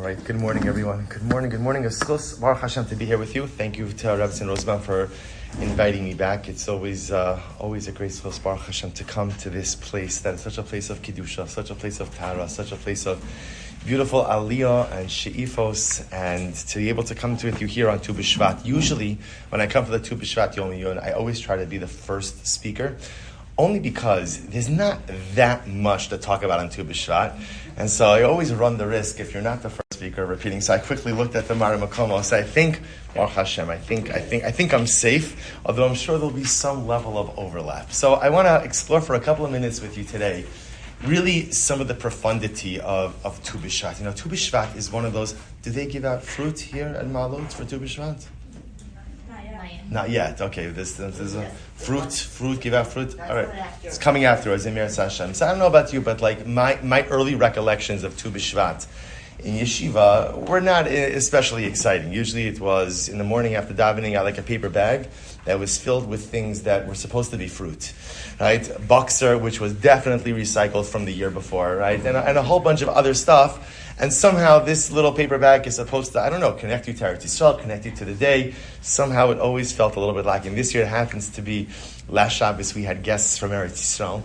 right, good morning, everyone. Good morning. It's Baruch Hashem to be here with you. Thank you to Rabbi Rosenbaum for inviting me back. It's always a great schos, Baruch Hashem, to come to this place that is such a place of Kedusha, such a place of Tara, such a place of beautiful Aliyah and She'ifos, and to be able to come to with you here on Tu B'Shvat. Usually, when I come for the Tu B'Shvat Yom Yon, I always try to be the first speaker, only because there's not that much to talk about on Tu B'Shvat, and so I always run the risk, if you're not the first speaker, repeating. So I quickly looked at the Mara Makomo, so I think, Baruch Hashem, I think I'm safe, although I'm sure there'll be some level of overlap. So I want to explore for a couple of minutes with you today really some of the profundity of Tu B'Shvat. You know, Tu B'Shvat is one of those, do they give out fruit here at Maalot for Tu B'Shvat? Not yet. Okay, this is a fruit, give out fruit. All right, it's coming afterwards, Emir Hashem. So I don't know about you, but like my early recollections of Tu B'Shvat in yeshiva were not especially exciting. Usually it was in the morning after davening, I like a paper bag that was filled with things that were supposed to be fruit, right? Boxer, which was definitely recycled from the year before, right? And a whole bunch of other stuff. And somehow this little paper bag is supposed to, connect you to Eretz Yisrael, connect you to the day. Somehow it always felt a little bit lacking. This year it happens to be last Shabbos, we had guests from Eretz Yisrael,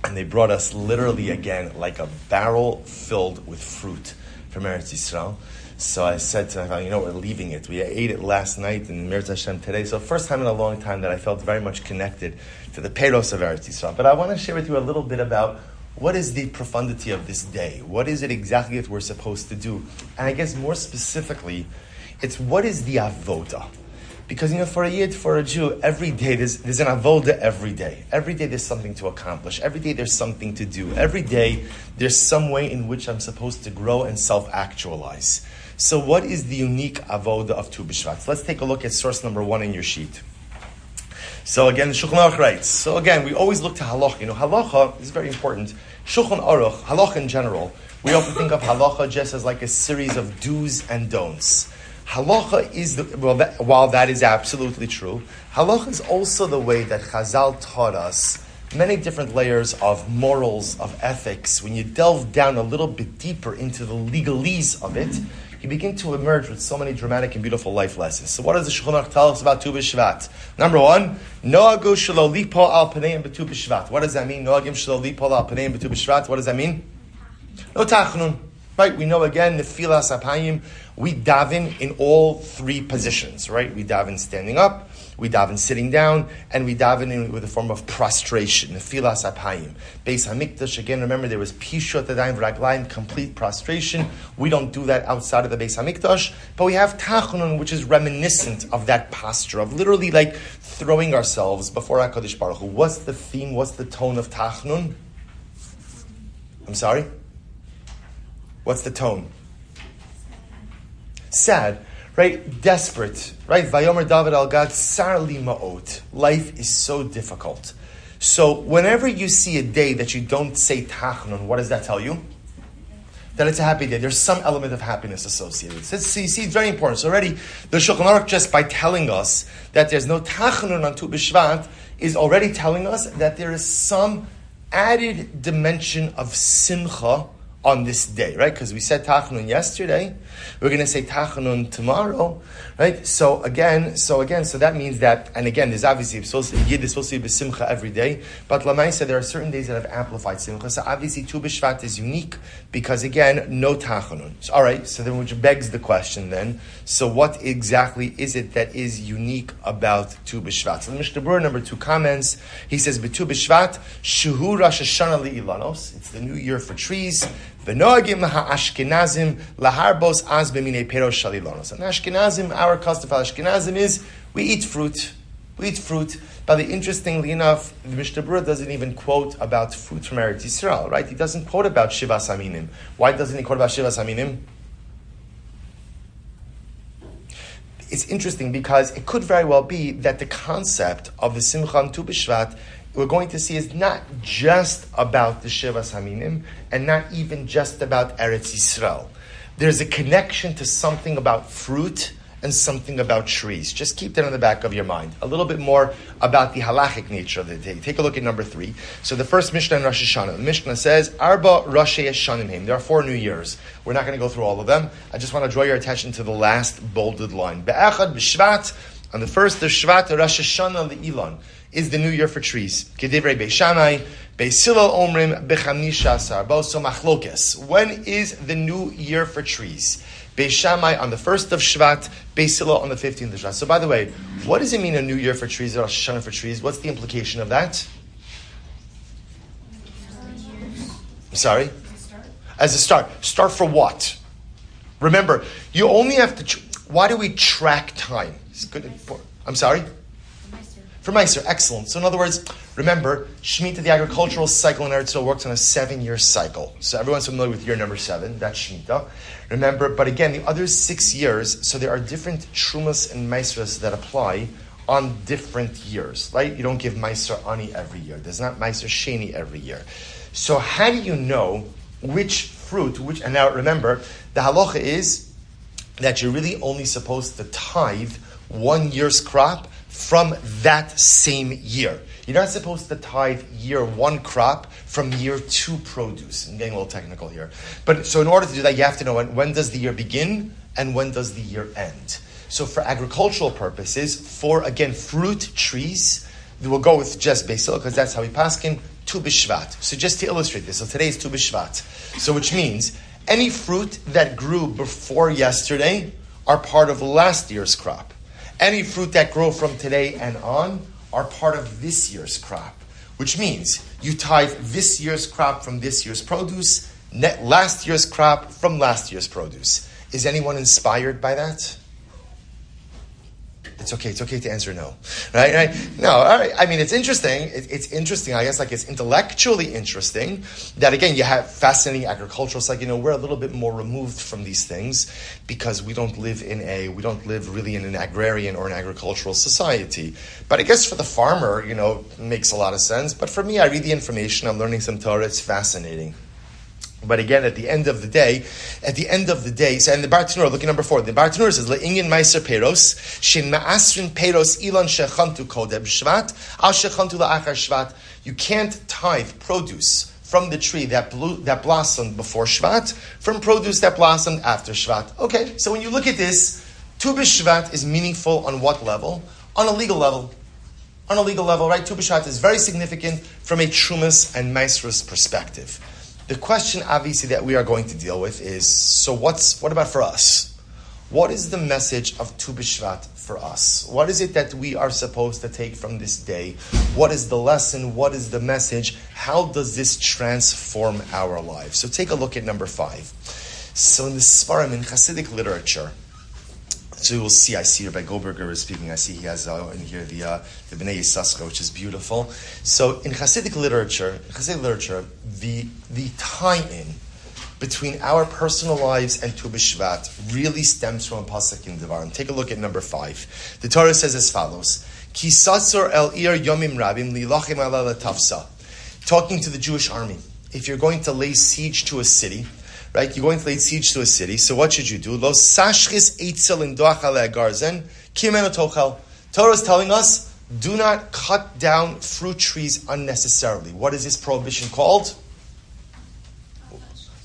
and they brought us literally again like a barrel filled with fruit from Eretz Yisrael. So I said to them, we're leaving it. We ate it last night and Mirz Hashem today. So first time in a long time that I felt very much connected to the Peiros of Eretz Yisrael. But I want to share with you a little bit about what is the profundity of this day? What is it exactly that we're supposed to do? And I guess more specifically, it's what is the avoda? Because, for a Yid, for a Jew, every day there's an avoda every day. Every day there's something to accomplish. Every day there's something to do. Every day there's some way in which I'm supposed to grow and self-actualize. So what is the unique avoda of Tu B'Shvat? So let's take a look at source number 1 in your sheet. So again, the Shulchan Aruch writes. So again, we always look to halacha. Halacha is very important. Shulchan Aruch, halacha in general, we often think of halacha just as like a series of do's and don'ts. Halacha is while that is absolutely true, halacha is also the way that Chazal taught us many different layers of morals, of ethics. When you delve down a little bit deeper into the legalese of it, you begin to emerge with so many dramatic and beautiful life lessons. So what does the Shulchan Aruch tell us about Tu B'Shvat? Number 1, Noagu shelo lipo al paneim b'Tu B'Shvat. What does that mean? Noagim shelo lipo al paneim b'Tu B'Shvat. What does that mean? No tachnun. Right, we know again, nefilas apayim, we daven in all 3 positions, right? We daven standing up, we daven sitting down, and we daven with a form of prostration, nefilas apayim. Beis Hamikdash, again, remember there was pishot adayim v'raglayim, complete prostration. We don't do that outside of the Beis Hamikdash, but we have tachnun, which is reminiscent of that posture, of literally like throwing ourselves before HaKadosh Baruch Hu. What's the theme, what's the tone of tachnun? I'm sorry? What's the tone? Sad, right? Desperate, right? Vayomer David al Gad, sar li ma'ot. Life is so difficult. So whenever you see a day that you don't say tachnun, what does that tell you? That it's a happy day. There's some element of happiness associated. So you see, it's very important. So already, the Shulchan Aruch, just by telling us that there's no tachnun on Tu B'Shvat, is already telling us that there is some added dimension of simcha on this day, right? Because we said Tachanun yesterday, we're going to say Tachanun tomorrow, right? So that means that, and again, there's obviously, Yid is supposed to be b'simcha every day, but Lamaisa, there are certain days that have amplified simcha, so obviously Tu B'Shvat is unique, because again, no Tachanun. So, all right, so then which begs the question then, so what exactly is it that is unique about Tu B'Shvat? So the Mishnah Berurah, number 2 comments, he says, B'Tu B'Shvat, Shuhu Rosh Hashanah li'ilanos, it's the new year for trees, V'noagim ha'ashkenazim laharbos az b'minei peros shalilonos. And Ashkenazim, our custom for Ashkenazim is, we eat fruit. But interestingly enough, the Mishnah Berurah doesn't even quote about fruit from Eretz Yisrael, right? He doesn't quote about Shivas Aminim. Why doesn't he quote about Shivas Aminim? It's interesting because it could very well be that the concept of the Simcha on Tu B'Shvat we're going to see is not just about the Shivas Haminim and not even just about Eretz Yisrael. There's a connection to something about fruit and something about trees. Just keep that in the back of your mind. A little bit more about the halachic nature of the day. Take a look at number 3. So the first Mishnah in Rosh Hashanah. The Mishnah says, Arba Roshei Hashanim Heim. There are 4 new years. We're not going to go through all of them. I just want to draw your attention to the last bolded line. Be'echad b'Shvat, on the first of Shvat, Rosh Hashanah le'Ilan, is the new year for trees. Kedivrei Beis Shammai, Beis Hillel omrim b'chamisha asar. So machlokes. When is the new year for trees? Beis Shammai on the 1st of Shvat, Beis Hillel on the 15th of Shvat. So by the way, what does it mean a new year for trees, Rosh Hashanah for trees? What's the implication of that? I'm sorry? As a start. Start for what? Remember, you only have to... Why do we track time? It's good. I'm sorry? For Meiser, excellent. So in other words, remember, Shemitah, the agricultural cycle in Eretz Yisrael, works on a 7-year cycle. So everyone's familiar with year number 7, that's Shemitah. Remember, but again, the other 6 years, so there are different Trumas and Meisras that apply on different years, right? You don't give Meiser Ani every year. There's not Meiser Sheni every year. So how do you know which fruit, and now remember, the halacha is that you're really only supposed to tithe 1 year's crop from that same year. You're not supposed to tithe year 1 crop from year 2 produce. I'm getting a little technical here. But so in order to do that, you have to know when does the year begin and when does the year end. So for agricultural purposes, for, again, fruit trees, we'll go with just Beis Hillel because that's how we paskin, Tu B'Shvat. So just to illustrate this, so today is Tu B'Shvat. So which means any fruit that grew before yesterday are part of last year's crop. Any fruit that grow from today and on are part of this year's crop, which means you tithe this year's crop from this year's produce, last year's crop from last year's produce. Is anyone inspired by that? It's okay to answer no. Right? No, all right. I mean, it's interesting. It's interesting, I guess, like it's intellectually interesting that, again, you have fascinating agricultural cycle. We're a little bit more removed from these things because we don't live really in an agrarian or an agricultural society. But I guess for the farmer, it makes a lot of sense. But for me, I read the information, I'm learning some Torah, it's fascinating. But again, at the end of the day, so and the Bartanur, look at number 4. The Bartanur says, "Le'inyan meiser peros, shin ma'asrin peros ilan shechantu kodem shvat, al shechantu la'achar shvat." You can't tithe produce from the tree that blossomed before Shvat, from produce that blossomed after Shvat. Okay, so when you look at this, Tu B'Shvat is meaningful on what level? On a legal level. On a legal level, right? Tu B'Shvat is very significant from a Trumas and Meisrus perspective. The question, obviously, that we are going to deal with is, so what about for us? What is the message of Tu B'Shvat for us? What is it that we are supposed to take from this day? What is the lesson? What is the message? How does this transform our lives? So take a look at number 5. So in the Svarim, in Hasidic literature, so you will see, I see Rabbi Goldberger is speaking. I see he has in here the Bnei Yissaschar, which is beautiful. So in Hasidic literature, the tie-in between our personal lives and Tu B'Shvat really stems from a pasuk in Devarim. Take a look at number 5. The Torah says as follows: Ki satzor el ir yomim rabim lilachem ala tafsa. Talking to the Jewish army, if you're going to lay siege to a city, right? You're going to lay siege to a city. So what should you do? Lo sashchis eitzel indoach ale garzen kimenu tochel. Torah is telling us, do not cut down fruit trees unnecessarily. What is this prohibition called?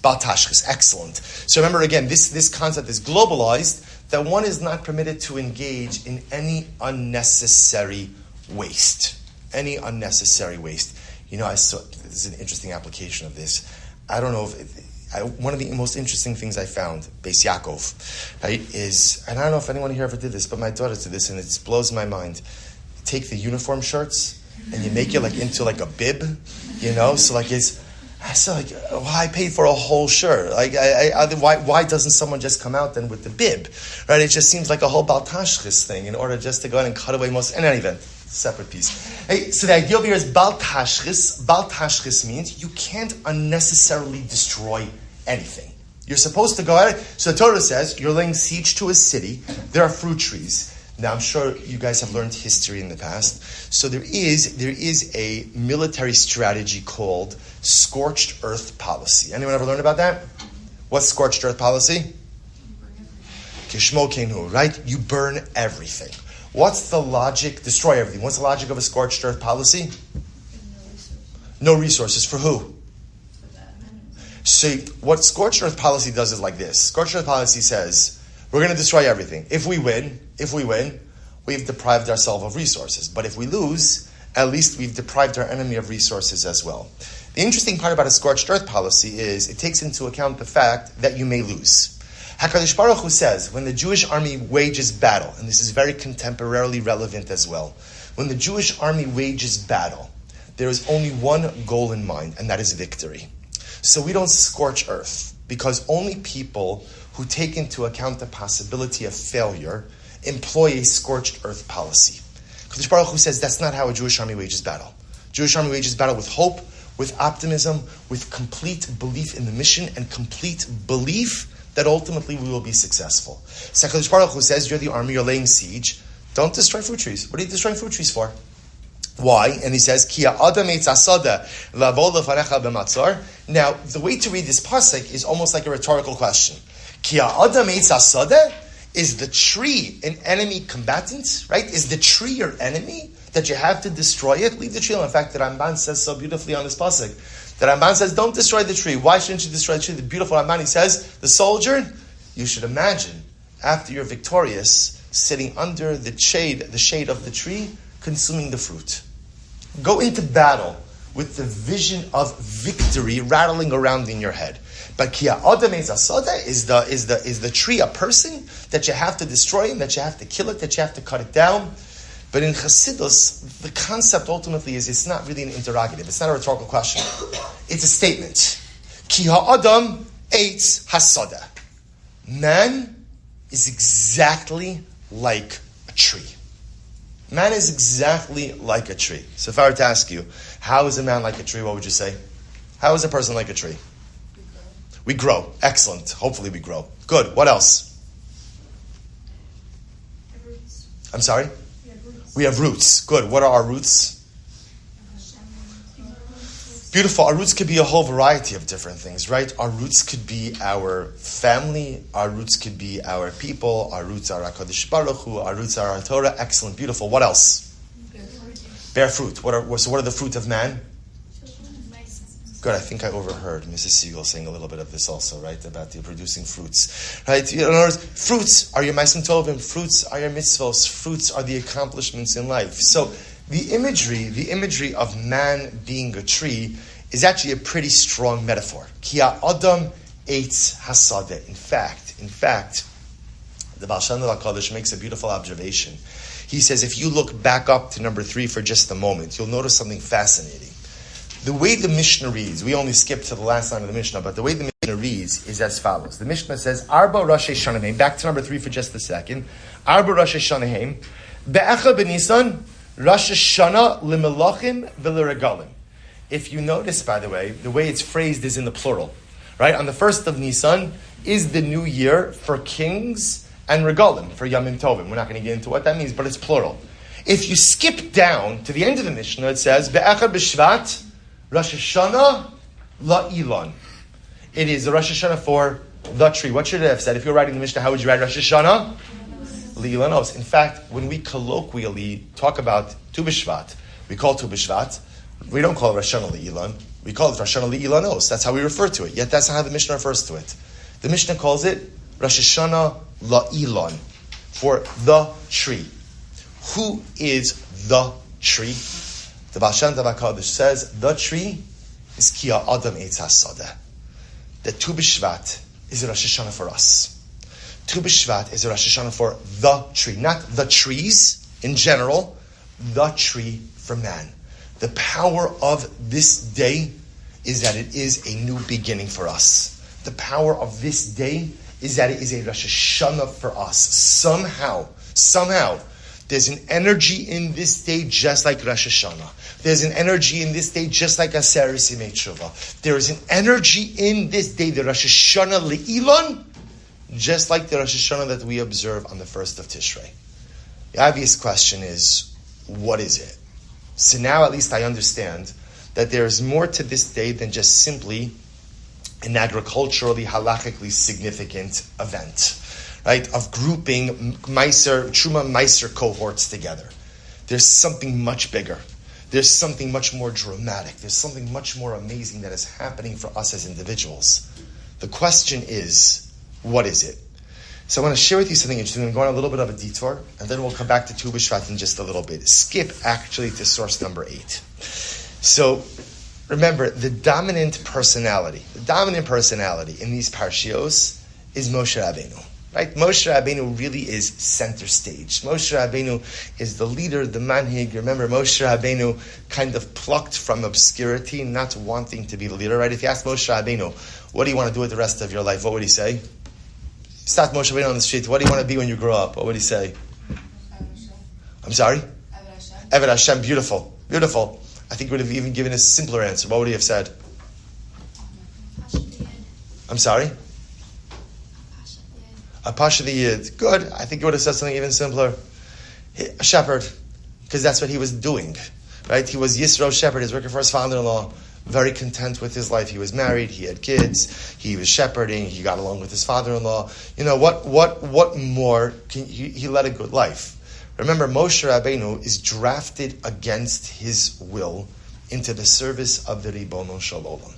Bal tashchis. Excellent. So remember again, this concept is globalized, that one is not permitted to engage in any unnecessary waste. Any unnecessary waste. I saw, this is an interesting application of this. I don't know if... one of the most interesting things I found, Beis Yaakov, right, is, and I don't know if anyone here ever did this, but my daughter did this, and it blows my mind. You take the uniform shirts, and you make it into a bib, so I paid for a whole shirt. Why doesn't someone just come out then with the bib, right? It just seems like a whole Bal Tashchis thing in order just to go ahead and cut away most, in any event. Separate piece. Hey, so the idea over here is Bal Tashchis. Bal Tashchis means you can't unnecessarily destroy anything. You're supposed to go at it. So the Torah says you're laying siege to a city. There are fruit trees. Now I'm sure you guys have learned history in the past. So there is a military strategy called scorched earth policy. Anyone ever learn about that? What's scorched earth policy? Kishmo Kenu, right? You burn everything. What's the logic? Destroy everything. What's the logic of a scorched earth policy? No resources. For who? So what scorched earth policy does is like this. Scorched earth policy says, we're going to destroy everything. If we win, we've deprived ourselves of resources. But if we lose, at least we've deprived our enemy of resources as well. The interesting part about a scorched earth policy is it takes into account the fact that you may lose. HaKadosh Baruch Hu says, when the Jewish army wages battle, and this is very contemporarily relevant as well, when the Jewish army wages battle, there is only one goal in mind, and that is victory. So we don't scorch earth, because only people who take into account the possibility of failure employ a scorched earth policy. HaKadosh Baruch Hu says that's not how a Jewish army wages battle. Jewish army wages battle with hope, with optimism, with complete belief in the mission, and complete belief that ultimately we will be successful. So HaKadosh Baruch Hu says, you're the army, you're laying siege. Don't destroy fruit trees. What are you destroying fruit trees for? Why? And he says, Ki ha'adam eitz hasada lavo lefanecha b'matzor. Now, the way to read this pasuk is almost like a rhetorical question. Ki ha'adam eitz hasada? Is the tree an enemy combatant? Right? Is the tree your enemy that you have to destroy it? Leave the tree alone. In fact, the Ramban says so beautifully on this pasuk. The Ramban says, don't destroy the tree. Why shouldn't you destroy the tree? The beautiful Ramban, he says, the soldier, you should imagine, after you're victorious, sitting under the shade of the tree, consuming the fruit. Go into battle with the vision of victory rattling around in your head. But Ki ha'adam eitz hasada is the tree a person that you have to destroy, that you have to kill it, that you have to cut it down. But in Chassidus, the concept ultimately is it's not really an interrogative. It's not a rhetorical question. It's a statement. Ki ha'adam eitz hasada. Man is exactly like a tree. Man is exactly like a tree. So if I were to ask you, how is a man like a tree, what would you say? How is a person like a tree? We grow. Excellent. Hopefully we grow. Good. What else? I'm sorry? We have roots. Good. What are our roots? Beautiful. Our roots could be a whole variety of different things, right? Our roots could be our family. Our roots could be our people. Our roots are HaKadosh Baruch Hu. Our roots are our Torah. Excellent. Beautiful. What else? Bear fruit. What are the fruit of man? Good. I think I overheard Mrs. Siegel saying a little bit of this also, right? About the producing fruits, right? In other words, fruits are your ma'asim tovim. Fruits are your mitzvos. Fruits are the accomplishments in life. So the imagery of man being a tree is actually a pretty strong metaphor. Ki ha'adam eitz hasada. In fact, the Baal Shem Tov HaKadosh makes a beautiful observation. He says, if you look back up to number 3 for just a moment, you'll notice something fascinating. The way the Mishnah reads, we only skipped to the last line of the Mishnah, but the way the Mishnah reads is as follows. The Mishnah says, Arba Rosh Hashanah, back to number 3 for just a second. Arba Rosh Hashanah, Be'echa b'Nisan, Rosh Hashanah l'melachim v'leregalim. If you notice, by the way it's phrased is in the plural. Right? On the 1st of Nisan is the new year for kings and regalim, for Yamim Tovim. We're not going to get into what that means, but it's plural. If you skip down to the end of the Mishnah, it says, Be'echa b'Shvat, Rosh Hashanah la'ilon. It is the Rosh Hashanah for the tree. What should it have said? If you're writing the Mishnah, how would you write Rosh Hashanah? Le'ilanos. In fact, when we colloquially talk about Tu B'Shvat, we call Tu B'Shvat, we don't call it Rosh Hashanah Le'ilan. We call it Rosh Hashanah Le'ilanos. That's how we refer to it. Yet that's not how the Mishnah refers to it. The Mishnah calls it Rosh Hashanah La'ilon, for the tree. Who is the tree? The Baal Shem Tov HaKadosh says the tree is Ki ha'adam eitz hasada. The Tu B'Shvat is a Rosh Hashanah for us. Tu B'Shvat is a Rosh Hashanah for the tree, not the trees in general, the tree for man. The power of this day is that it is a new beginning for us. The power of this day is that it is a Rosh Hashanah for us. Somehow, there's an energy in this day just like Rosh Hashanah. There's an energy in this day just like Aseret Yimei Tshuva. There is an energy in this day, the Rosh Hashanah Le'ilan, just like the Rosh Hashanah that we observe on the 1st of Tishrei. The obvious question is, what is it? So now at least I understand that there is more to this day than just simply an agriculturally, halachically significant event, right? Of grouping Truma Meiser cohorts together. There's something much bigger. There's something much more dramatic. There's something much more amazing that is happening for us as individuals. The question is, what is it? So I want to share with you something interesting. I'm going to go on a little bit of a detour, and then we'll come back to Tu B'Shvat in just a little bit. Skip actually to source number 8. So remember, the dominant personality in these parshios is Moshe Rabbeinu. Right? Moshe Rabbeinu really is center stage. Moshe Rabbeinu is the leader, the manhig. Remember, Moshe Rabbeinu kind of plucked from obscurity, not wanting to be the leader. Right? If you ask Moshe Rabbeinu, what do you want to do with the rest of your life? What would he say? Stop Moshe Rabbeinu on the street. What do you want to be when you grow up? What would he say? I'm sorry? Eved Hashem. Beautiful. Beautiful. I think he would have even given a simpler answer. What would he have said? I'm sorry? A Pasha the Yid. Good. I think he would have said something even simpler. A shepherd. Because that's what he was doing. Right? He was Yisro shepherd. He was working for his father-in-law. Very content with his life. He was married. He had kids. He was shepherding. He got along with his father-in-law. You know, what more? He led a good life. Remember, Moshe Rabbeinu is drafted against his will into the service of the Ribono Shel Olam.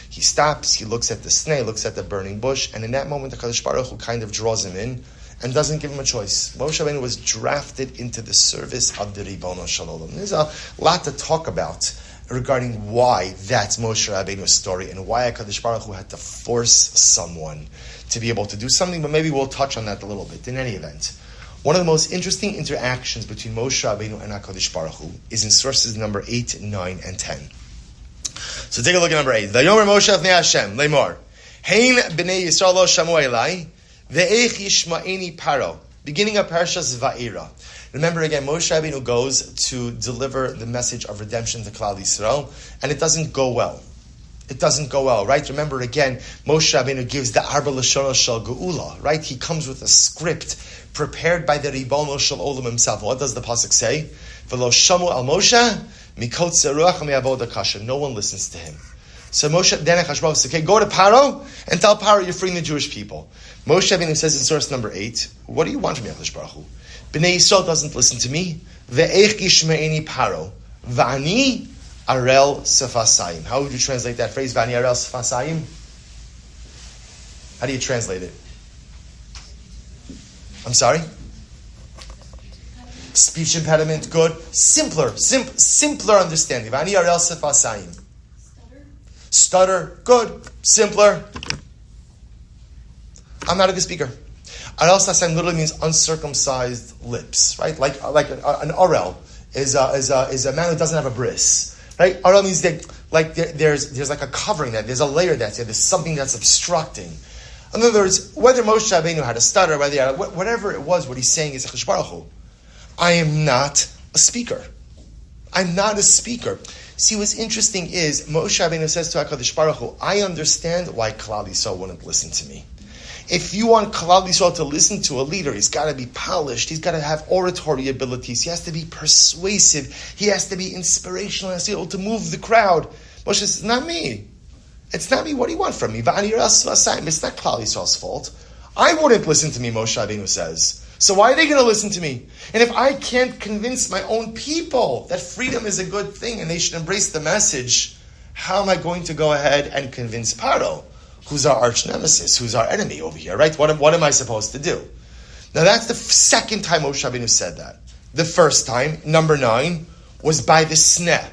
He stops, he looks at the sneh, looks at the burning bush, and in that moment, the Kadosh Baruch Hu kind of draws him in and doesn't give him a choice. Moshe Rabbeinu was drafted into the service of the Ribono Shel Olam. There's a lot to talk about regarding why that's Moshe Rabbeinu's story and why Kadosh Baruch Hu had to force someone to be able to do something, but maybe we'll touch on that a little bit. In any event, one of the most interesting interactions between Moshe Rabbeinu and HaKadosh Baruch Hu is in sources number 8, 9, and 10. So take a look at number 8. Vayomer Moshe Avnei Hashem, Lemor, Hein b'nei Yisrael lo shamu elai, ve'ech yishma'eni paro. Beginning of Parashas Va'era. Remember again, Moshe Rabbeinu goes to deliver the message of redemption to Klal Yisrael, and it doesn't go well. It doesn't go well, right? Remember again, Moshe Rabbeinu gives the Arba Lashonos Shel Geula, right? He comes with a script prepared by the Ribono Shel Olam himself. What does the pasuk say? V'lo shamu al Moshe mikotze ruach mi'avoda kasha. No one listens to him. So Moshe then Hashbav says, okay, go to Paro and tell Paro you're freeing the Jewish people. Moshe Rabbeinu says in source number 8, what do you want from me, HaKadosh Baruch Hu? Bnei Yisrael doesn't listen to me. Ve'ech yishme'eni Paro v'ani arel sefasayim. How would you translate that phrase? V'ani arel sefasayim. How do you translate it? I'm sorry? Speech impediment, good. Simpler understanding. V'ani arel sefasayim. Stutter, good. Simpler. I'm not a good speaker. Arel sefasayim literally means uncircumcised lips, right? Like an arel is a man who doesn't have a bris, right? Arel means that there's like a covering that there's a layer that's there. There's something that's obstructing. In other words, whether Moshe Rabbeinu had a stutter, whatever it was, what he's saying is, HaKadosh Baruch Hu, I am not a speaker. I'm not a speaker. See, what's interesting is Moshe Rabbeinu says to HaKadosh Baruch Hu, I understand why Klal Yisrael wouldn't listen to me. If you want Klal Yisrael to listen to a leader, he's got to be polished. He's got to have oratory abilities. He has to be persuasive. He has to be inspirational. He has to be able to move the crowd. Moshe says, not me. It's not me. What do you want from me? It's not Klal Yisrael's fault. I wouldn't listen to me, Moshe Rabbeinu says. So why are they going to listen to me? And if I can't convince my own people that freedom is a good thing and they should embrace the message, how am I going to go ahead and convince Paro, who's our arch nemesis, who's our enemy over here, right? What am I supposed to do? Now that's the second time Moshe Rabbeinu said that. The first time, number 9, was by the sneh,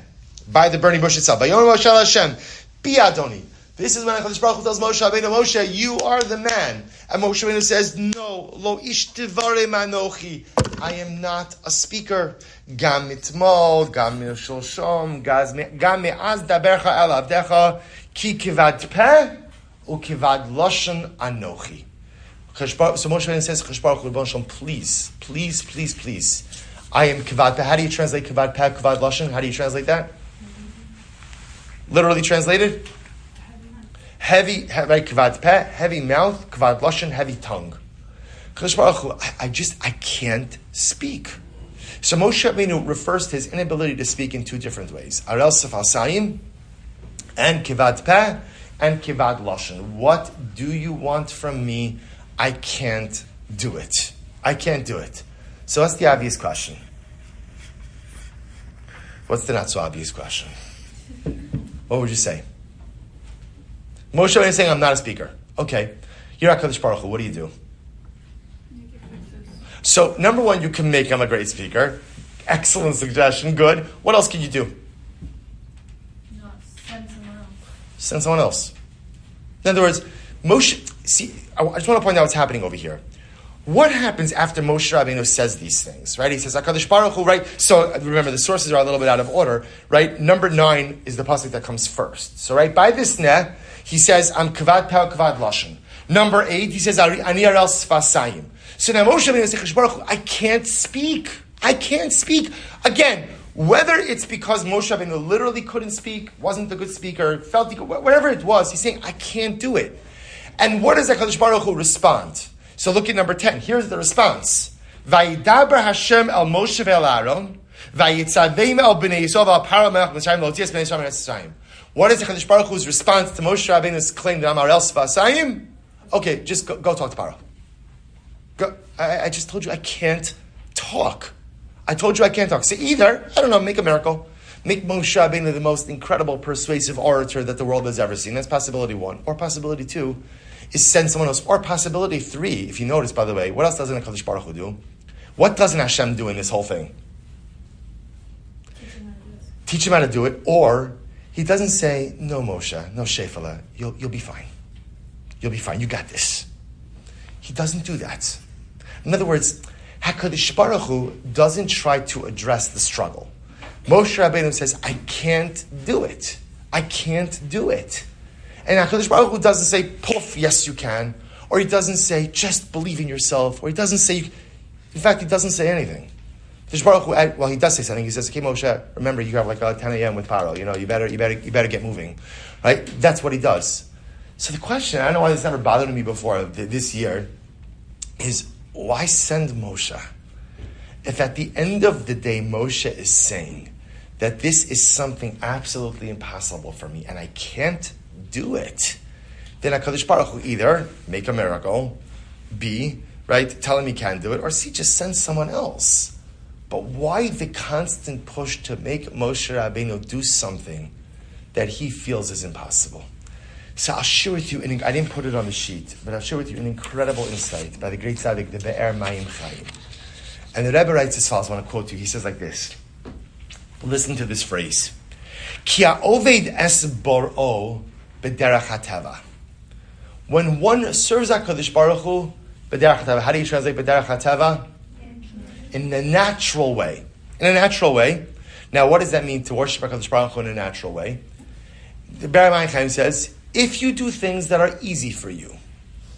by the burning bush itself. Vayomer Moshe Hashem, Bi Adoni. This is when HaKadosh Baruch Hu tells Moshe Rabbeinu, Moshe, you are the man. And Moshe Rabbeinu says, no, lo ish tivare manochi. I am not a speaker. Gam mitmol, gam milshoshom, gam me'az dabercha el avdecha, ki kivad peh, u kivad loshen anochi. So Moshe Rabbeinu says, HaKadosh Baruch Hu, please. I am kivad peh. How do you translate kivad peh, kivad loshen? How do you translate that? Literally translated? Heavy, right? Kvad peh, heavy mouth. Kvad lashon, heavy tongue. Kadosh Baruch Hu, I can't speak. So Moshe Rabbeinu refers to his inability to speak in 2 different ways: arel sefasayim and kvad peh and kivad lashon. What do you want from me? I can't do it. I can't do it. So what's the obvious question? What's the not so obvious question? What would you say? Moshe is saying, I'm not a speaker. Okay. You're HaKadosh Baruch Hu. What do you do? So, number one, you can make him a great speaker. Excellent suggestion. Good. What else can you do? No, send someone else. Send someone else. In other words, Moshe, see, I just want to point out what's happening over here. What happens after Moshe Rabbeinu says these things, right? He says, HaKadosh Baruch Hu, right? So remember, the sources are a little bit out of order, right? Number 9 is the pasuk that comes first. So, right, by this neh, he says, I'm kvad pel kvad lashon. Number 8, he says, Ani arel sfasayim. So now Moshe Rabbeinu says, Baruch Hu, I can't speak. I can't speak. Again, whether it's because Moshe Rabbeinu literally couldn't speak, wasn't a good speaker, felt whatever it was, he's saying, I can't do it. And what does HaKadosh Baruch Hu respond? So look at number 10. Here's the response. Vayidaber Hashem el Moshe ve'el Aaron, vayitzavim el bnei Yisrael ve'al Paro melech Mitzrayim lo'tzias bnei Yisrael mitzrayim. What is HaKadosh Baruch Hu's response to Moshe Rabbeinu's claim that I'm arel sfasayim? Okay, just go talk to Paro. Go, I just told you I can't talk. I told you I can't talk. So either, I don't know, make a miracle. Make Moshe Rabbeinu the most incredible, persuasive orator that the world has ever seen. That's possibility 1. Or possibility 2 is send someone else. Or possibility 3, if you notice, by the way, what else doesn't HaKadosh Baruch Hu do? What doesn't Hashem do in this whole thing? Teach him how to do it. Or he doesn't say, no Moshe, no Shefala, you'll be fine. You'll be fine. You got this. He doesn't do that. In other words, HaKadosh Baruch Hu doesn't try to address the struggle. Moshe Rabbeinu says, I can't do it. I can't do it. And HaKadosh Baruch Hu doesn't say, poof, yes you can. Or he doesn't say, just believe in yourself. Or he doesn't say, in fact, he doesn't say anything. HaKadosh Baruch Hu, well, he does say something. He says, okay, Moshe, remember you have like 10 a.m. with Paro. You better get moving. Right? That's what he does. So the question, I don't know why this never bothered me before this year, is why send Moshe? If at the end of the day Moshe is saying that this is something absolutely impossible for me and I can't do it, then HaKadosh Baruch Hu either make a miracle, B, right, tell him he can do it, or C, just send someone else. But why the constant push to make Moshe Rabbeinu do something that he feels is impossible? So I'll share with you, I didn't put it on the sheet, but I'll share with you an incredible insight by the great tzaddik, the Be'er Mayim Chaim. And the Rebbe writes as follows, I want to quote you. He says like this. Listen to this phrase. Ki ha'oved es bor'o b'derech hateva. When one serves HaKadosh Baruch Hu, b'derech hateva. How do you translate b'derech hateva? In a natural way. In a natural way. Now, what does that mean to worship HaKadosh Baruch Hu in a natural way? The Be'er Mayim Chaim says, if you do things that are easy for you.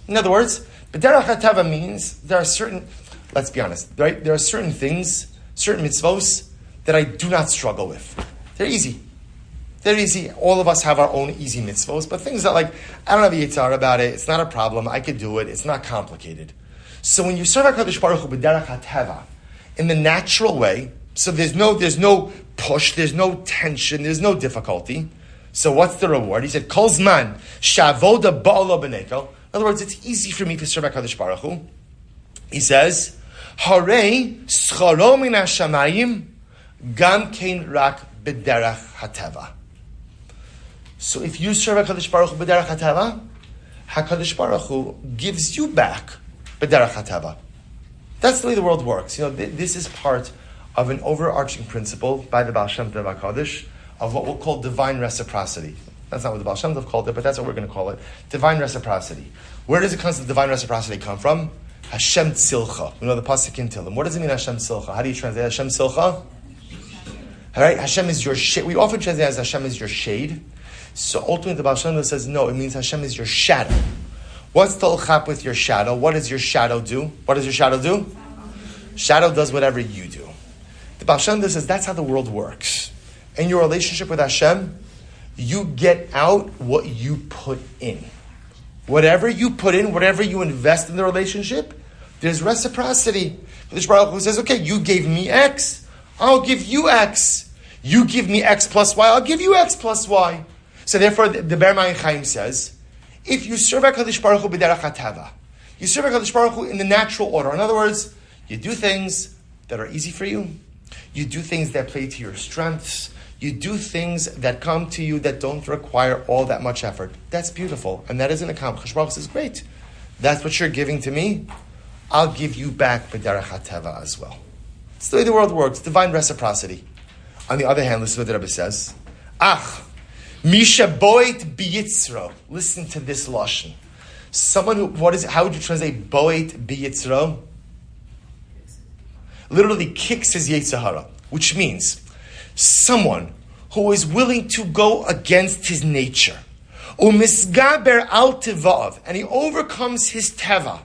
In other words, b'derech hateva means there are certain, let's be honest, right? There are certain things, certain mitzvos that I do not struggle with. They're easy. They're easy. All of us have our own easy mitzvos, but things that like, I don't have a yitzhar about it, it's not a problem, I could do it, it's not complicated. So when you serve HaKadosh Baruch Hu b'derech hateva, in the natural way, so there's no push, there's no tension, there's no difficulty. So what's the reward? He said, Kol zman shavoda ba'alo b'nekel. In other words, it's easy for me to serve HaKadosh Baruch Hu. He says, Harei scharo min hashamayim gam kein rak b'derech hateva. So if you serve HaKadosh Baruch Hu b'derech hateva, HaKadosh Baruch Hu gives you back b'derech hateva. That's the way the world works. This is part of an overarching principle by the Baal Shem Tov HaKadosh of what we'll call divine reciprocity. That's not what the Baal Shem Tov called it, but that's what we're going to call it. Divine reciprocity. Where does the concept of divine reciprocity come from? Hashem tzilcha. We know the pasuk in Tehillim. What does it mean, Hashem tzilcha? How do you translate Hashem tzilcha? All right, Hashem is your shade. We often translate as Hashem is your shade. So ultimately the Baal Shem Tov says, no, it means Hashem is your shadow. What's the l'chap with your shadow? What does your shadow do? What does your shadow do? Shadow does whatever you do. The Baal Shem Tov says that's how the world works. In your relationship with Hashem, you get out what you put in. Whatever you put in, whatever you invest in the relationship, there's reciprocity. The Baruch Hu says, okay, you gave me X, I'll give you X. You give me X plus Y, I'll give you X plus Y. So therefore, the Ber Mayim Chaim says, if you serve HaKadosh Baruch Hu b'derech hatava, you serve HaKadosh Baruch Hu in the natural order. In other words, you do things that are easy for you. You do things that play to your strengths. You do things that come to you that don't require all that much effort. That's beautiful. And that is an accomplishment. Baruch says, great. That's what you're giving to me. I'll give you back b'derech hatava as well. It's the way the world works. Divine reciprocity. On the other hand, listen to what the Rebbe says. Misha boit biyitzro. Listen to this lashon. Someone who, how would you translate boit biyitzro? Literally kicks his Yetzer Hara, which means someone who is willing to go against his nature. Umisgaber al tevav, and he overcomes his teva.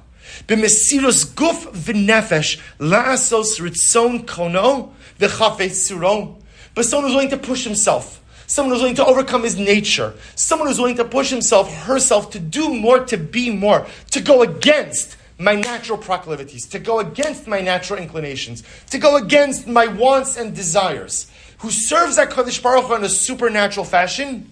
B'mesirus guf v'nefesh la'asos ritzon kono v'chafetz suro. But someone who's willing to push himself. Someone who's willing to overcome his nature. Someone who's willing to push himself, herself, to do more, to be more, to go against my natural proclivities, to go against my natural inclinations, to go against my wants and desires, who serves HaKadosh Baruch Hu in a supernatural fashion.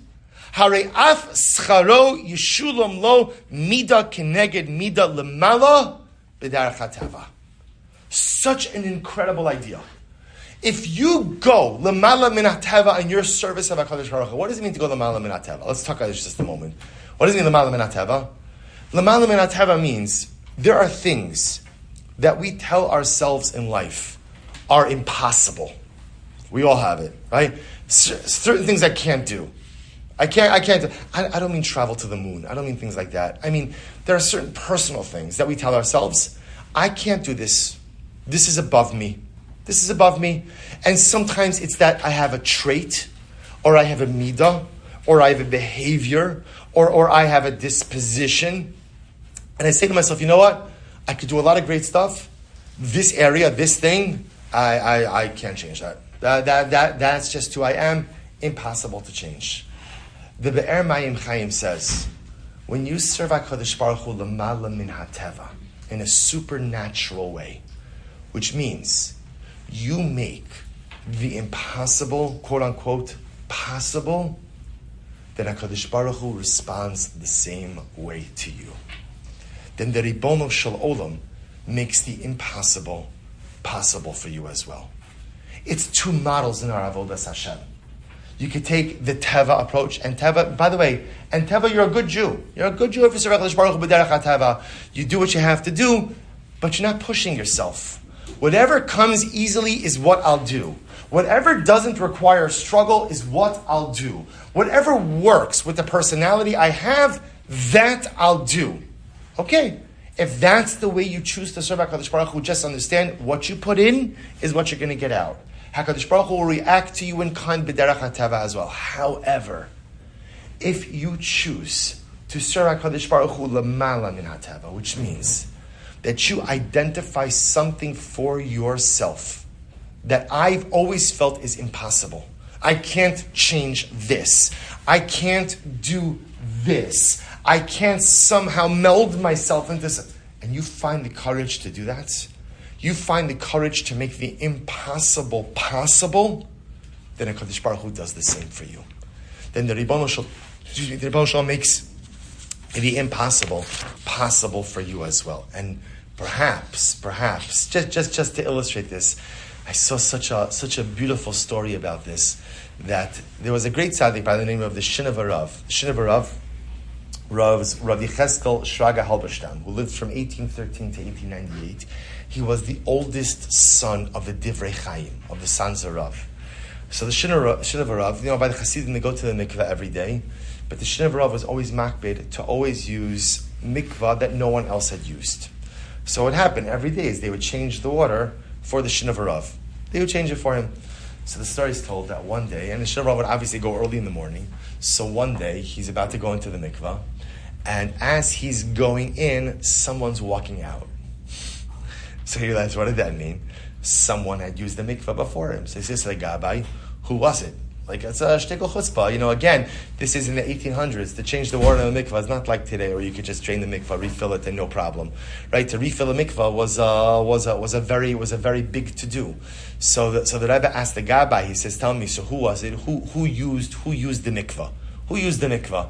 Harei af scharo yishulam lo mida keneged mida lemala b'derech hatava. Such an incredible idea. If you go lemala min hateva in your service of HaKadosh Baruch Hu, what does it mean to go lemala min hateva? Let's talk about this just a moment. What does it mean lemala min hateva? Lemala min hateva means there are things that we tell ourselves in life are impossible. We all have it, right? Certain things I can't do. I don't mean travel to the moon. I don't mean things like that. I mean, there are certain personal things that we tell ourselves, I can't do this. This is above me. This is above me. And sometimes it's that I have a trait, or I have a midah, or I have a behavior, or I have a disposition. And I say to myself, you know what? I could do a lot of great stuff. This area, this thing, I can't change that. That's just who I am. Impossible to change. The Be'er Mayim Chaim says, when you serve HaKadosh Baruch Hu l'mala min hateva, in a supernatural way, which means you make the impossible, quote unquote, possible, then HaKadosh Baruch Hu responds the same way to you. Then the Ribono Shel Olam makes the impossible possible for you as well. It's two models in our Avodas Hashem. You could take the Teva approach, and Teva, by the way, and Teva, you're a good Jew. You're a good Jew if you serve HaKadosh Baruch Hu b'derech HaTeva. You do what you have to do, but you're not pushing yourself. Whatever comes easily is what I'll do. Whatever doesn't require struggle is what I'll do. Whatever works with the personality I have, that I'll do. Okay, if that's the way you choose to serve HaKadosh Baruch Hu, just understand what you put in is what you're going to get out. HaKadosh Baruch Hu will react to you in kind b'derech hateva as well. However, if you choose to serve HaKadosh Baruch Hu l'mala min hateva, which means that you identify something for yourself that I've always felt is impossible. I can't change this. I can't do this. I can't somehow meld myself into this. And you find the courage to do that. You find the courage to make the impossible possible, then HaKadosh Baruch Hu does the same for you. Then the Ribono Shel makes the impossible possible for you as well. And perhaps, just to illustrate this, I saw such a beautiful story about this, that there was a great tzaddik by the name of the Shin of a Rav. Shin of a Rav, Rav Yecheskel Shraga Halberstam, who lived from 1813 to 1898. He was the oldest son of the Divrei Chaim, of the sons of Rav. So the Shin of a Rav, by the Hasidim, they go to the mikveh every day, but the Shin of a Rav was always makbid to always use mikveh that no one else had used. So what happened every day is they would change the water for the Shin of a Rav. They would change it for him. So the story is told that one day, and the Shin of a Rav would obviously go early in the morning, so one day he's about to go into the mikveh, and as he's going in, someone's walking out. So he realized, what did that mean? Someone had used the mikveh before him. So he says to the Gabbai, who was it? Like, it's a shtickle chutzpah. Again, this is in the 1800s. To change the water in the mikveh is not like today, where you could just drain the mikveh, refill it, and no problem. Right? To refill a mikveh was a very big to do. So the Rebbe asked the Gabbai. He says, "Tell me, so who was it? Who used the mikveh? Who used the mikvah?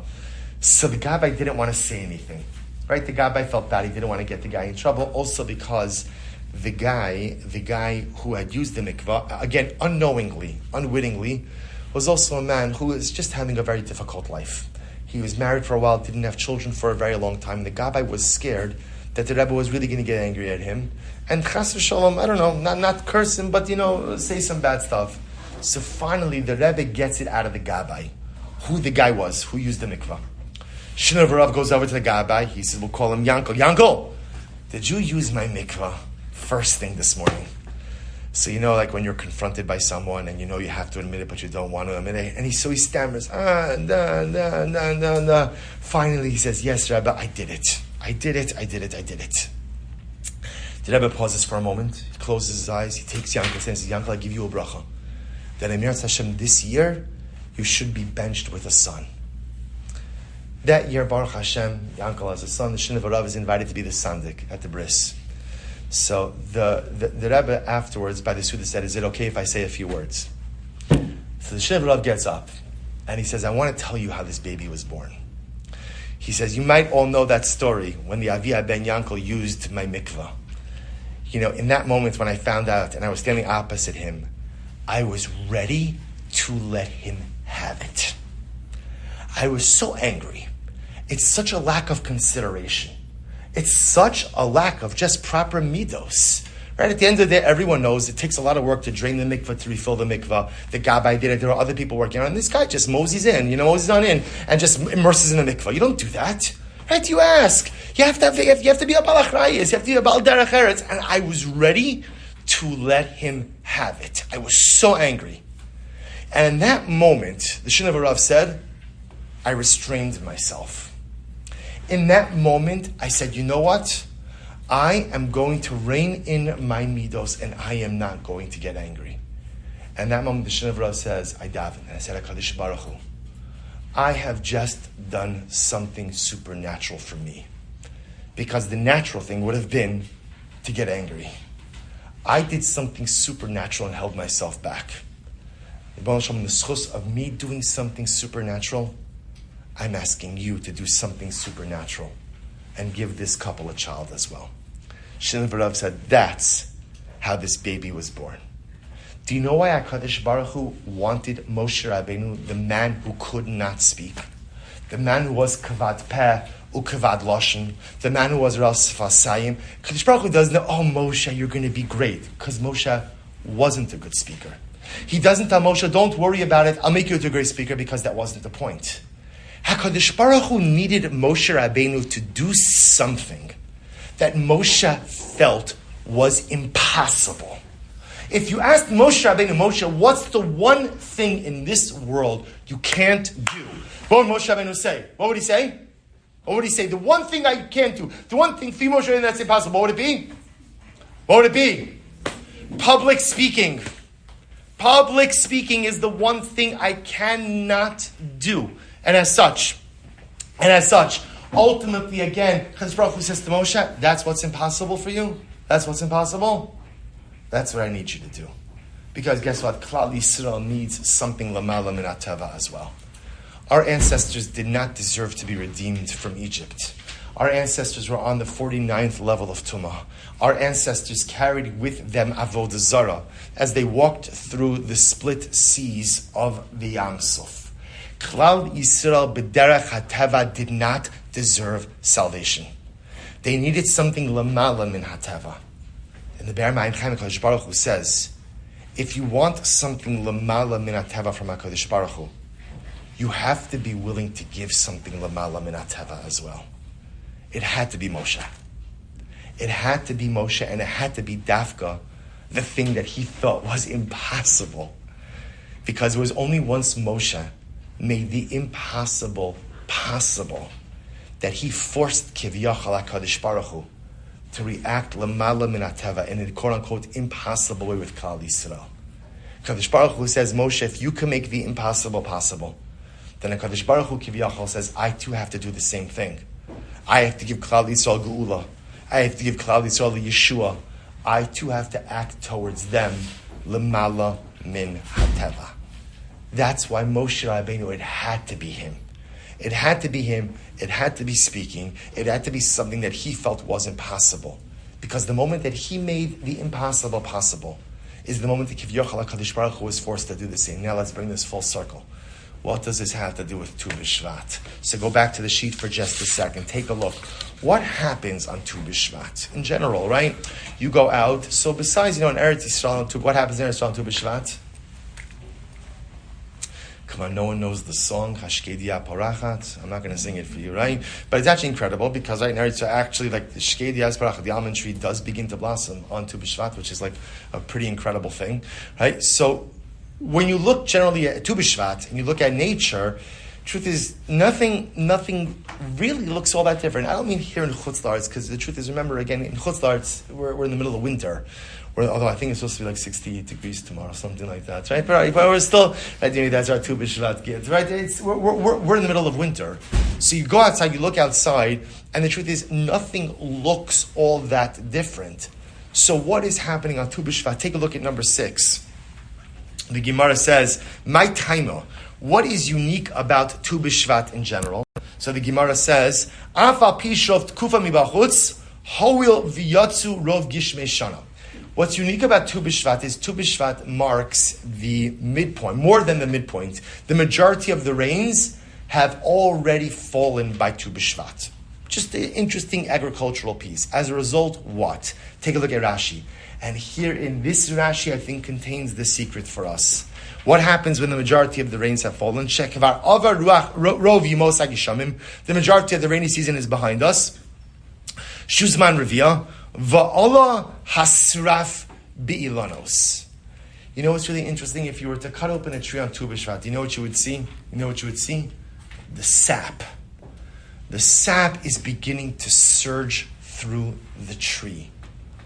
So the Gabbai didn't want to say anything. Right? The Gabbai felt bad. He didn't want to get the guy in trouble. Also because the guy who had used the mikvah, again, unknowingly, unwittingly, was also a man who was just having a very difficult life. He was married for a while, didn't have children for a very long time. The Gabbai was scared that the Rebbe was really going to get angry at him. And chas v'shalom, I don't know, not curse him, but, say some bad stuff. So finally, the Rebbe gets it out of the Gabbai. Who the guy was, who used the mikvah. Shnev Rav goes over to the Gabbai. He says, we'll call him Yankel. Yankel, did you use my mikvah first thing this morning? So like when you're confronted by someone and you have to admit it, but you don't want to admit it. And he stammers, Finally he says, yes, Rebbe, I did it. I did it. The Rebbe pauses for a moment. He closes his eyes. He takes Yankel and says, Yankel, I give you a bracha. That Emir Hashem, this year, you should be benched with a son. That year, Baruch Hashem, Yankel has a son. The Shnev Rav is invited to be the sandik at the bris. So the Rebbe afterwards, by the Suda, said, is it okay if I say a few words? So the Shnev Rav gets up and he says, I want to tell you how this baby was born. He says, you might all know that story when the Aviyah ben Yankel used my mikvah. In that moment when I found out and I was standing opposite him, I was ready to let him have it. I was so angry. It's such a lack of consideration. It's such a lack of just proper midos. Right? At the end of the day, everyone knows it takes a lot of work to drain the mikvah, to refill the mikvah. The Gabbai did it. There are other people working on it. And this guy just moseys in, moseys on in, and just immerses in the mikvah. You don't do that. Right? You ask. You have to be a balachrayis. You have to be a bal derech eretz. And I was ready to let him have it. I was so angry. And in that moment, the Shnev Rav said, I restrained myself. In that moment, I said, you know what? I am going to rein in my midos and I am not going to get angry. And that moment, the Shnev Rav says, I daven. And I said, HaKadosh Baruch Hu, I have just done something supernatural for me. Because the natural thing would have been to get angry. I did something supernatural and held myself back. The schus of me doing something supernatural, I'm asking you to do something supernatural and give this couple a child as well. Shnev Rav said, that's how this baby was born. Do you know why HaKadosh Baruch Hu wanted Moshe Rabbeinu, the man who could not speak, the man who was kavad peh u'kavad loshen, the man who was ras fasayim? HaKadosh Baruch Hu doesn't know, oh Moshe, you're going to be great, because Moshe wasn't a good speaker. He doesn't tell Moshe, don't worry about it, I'll make you into a great speaker, because that wasn't the point. HaKadosh Baruch Hu needed Moshe Rabbeinu to do something that Moshe felt was impossible. If you asked Moshe Rabbeinu, Moshe, what's the one thing in this world you can't do? What would Moshe Rabbeinu say? What would he say? What would he say? The one thing I can't do, the one thing for Moshe Rabbeinu that's impossible, what would it be? What would it be? Public speaking. Public speaking is the one thing I cannot do. And as such, ultimately again, Chaz Baruch Hu says to Moshe, that's what's impossible for you? That's what's impossible? That's what I need you to do. Because guess what? Klal Yisrael needs something lamala min ateva as well. Our ancestors did not deserve to be redeemed from Egypt. Our ancestors were on the 49th level of Tumah. Our ancestors carried with them Avodah Zarah as they walked through the split seas of the Yam Suf. Klal Yisrael b'derech hateva did not deserve salvation. They needed something lamala min hateva. And the Be'er Ma'im Chaim HaKadosh Baruch Hu says, if you want something lamala min hateva from HaKadosh Baruch Hu, you have to be willing to give something lamala min hateva as well. It had to be Moshe. It had to be Moshe, and it had to be Dafka, the thing that he thought was impossible. Because it was only once Moshe made the impossible possible that he forced Kiviyachal HaKadosh Baruch Hu to react lamala min hateva in a quote-unquote impossible way with Klal Yisrael. HaKadosh Baruch Hu says, Moshe, if you can make the impossible possible, then HaKadosh Baruch Hu Kiviyachal says, I too have to do the same thing. I have to give Klal Yisrael Geula. I have to give Klal Yisrael Yeshua. I too have to act towards them lamala min hateva. That's why Moshe Rabbeinu, it had to be him. It had to be him. It had to be speaking. It had to be something that he felt wasn't possible. Because the moment that he made the impossible possible is the moment that Kivyochal HaKadosh Baruch Hu was forced to do the same. Now let's bring this full circle. What does this have to do with Tu B'Shvat? So go back to the sheet for just a second. Take a look. What happens on Tu B'Shvat? In general, right? You go out. So besides, in Eretz Yisrael, what happens in Eretz Yisrael on Tu B'Shvat? Come on, no one knows the song, Hashkedia Parachat. I'm not going to sing it for you, right? But it's actually incredible because right now it's actually like the Shkedia Parachat, the almond tree does begin to blossom on Tu B'Shvat, which is like a pretty incredible thing, right? So when you look generally at Tu B'Shvat and you look at nature, truth is nothing really looks all that different. I don't mean here in Chutz La'aretz, because the truth is, remember again, in Chutz La'aretz, we're in the middle of winter. Although I think it's supposed to be like 68 degrees tomorrow, something like that, right? But we're still, right, that's our Tu B'Shvat kids, right? We're in the middle of winter. So you go outside, you look outside, and the truth is, nothing looks all that different. So what is happening on Tu B'Shvat? Take a look at number 6. The Gemara says, "My taimo." What is unique about Tu B'Shvat in general? So the Gemara says, "Afa pishov tkufa mibachutz, hoil v'yatzu rov gishmei shana." What's unique about Tu B'Shvat is Tu B'Shvat marks the midpoint, more than the midpoint. The majority of the rains have already fallen by Tu B'Shvat. Just an interesting agricultural piece. As a result, what? Take a look at Rashi. And here in this Rashi, I think, contains the secret for us. What happens when the majority of the rains have fallen? The majority of the rainy season is behind us. Shuzman Revia. Va'ala hasraf bi'ilanos. You know what's really interesting? If you were to cut open a tree on Tu B'Shvat, you know what you would see? The sap. The sap is beginning to surge through the tree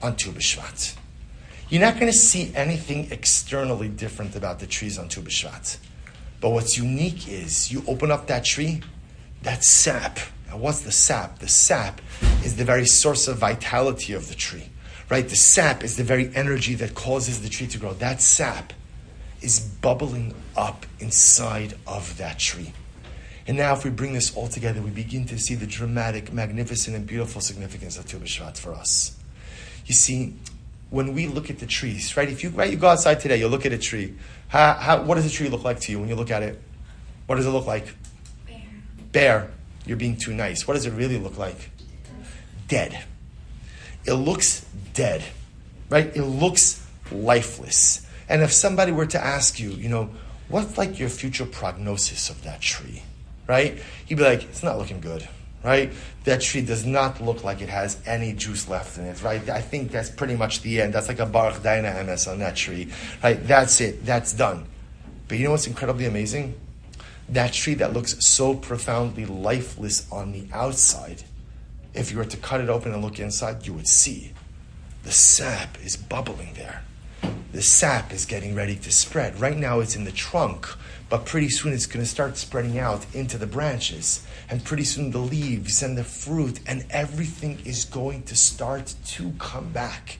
on Tu B'Shvat. You're not going to see anything externally different about the trees on Tu B'Shvat. But what's unique is you open up that tree, that sap. Now what's the sap? The sap is the very source of vitality of the tree. Right? The sap is the very energy that causes the tree to grow. That sap is bubbling up inside of that tree. And now if we bring this all together, we begin to see the dramatic, magnificent, and beautiful significance of Tu B'Shvat for us. You see, when we look at the trees, right? If you go outside today, you look at a tree. What does a tree look like to you when you look at it? What does it look like? Bare. You're being too nice. What does it really look like? Dead. It looks dead, right? It looks lifeless. And if somebody were to ask you, what's like your future prognosis of that tree, right? He'd be like, it's not looking good, right? That tree does not look like it has any juice left in it, right? I think that's pretty much the end. That's like a Baruch Daina MS on that tree, right? That's it. That's done. But you know what's incredibly amazing? That tree that looks so profoundly lifeless on the outside, if you were to cut it open and look inside, you would see the sap is bubbling there. The sap is getting ready to spread. Right now it's in the trunk, but pretty soon it's going to start spreading out into the branches. And pretty soon the leaves and the fruit and everything is going to start to come back.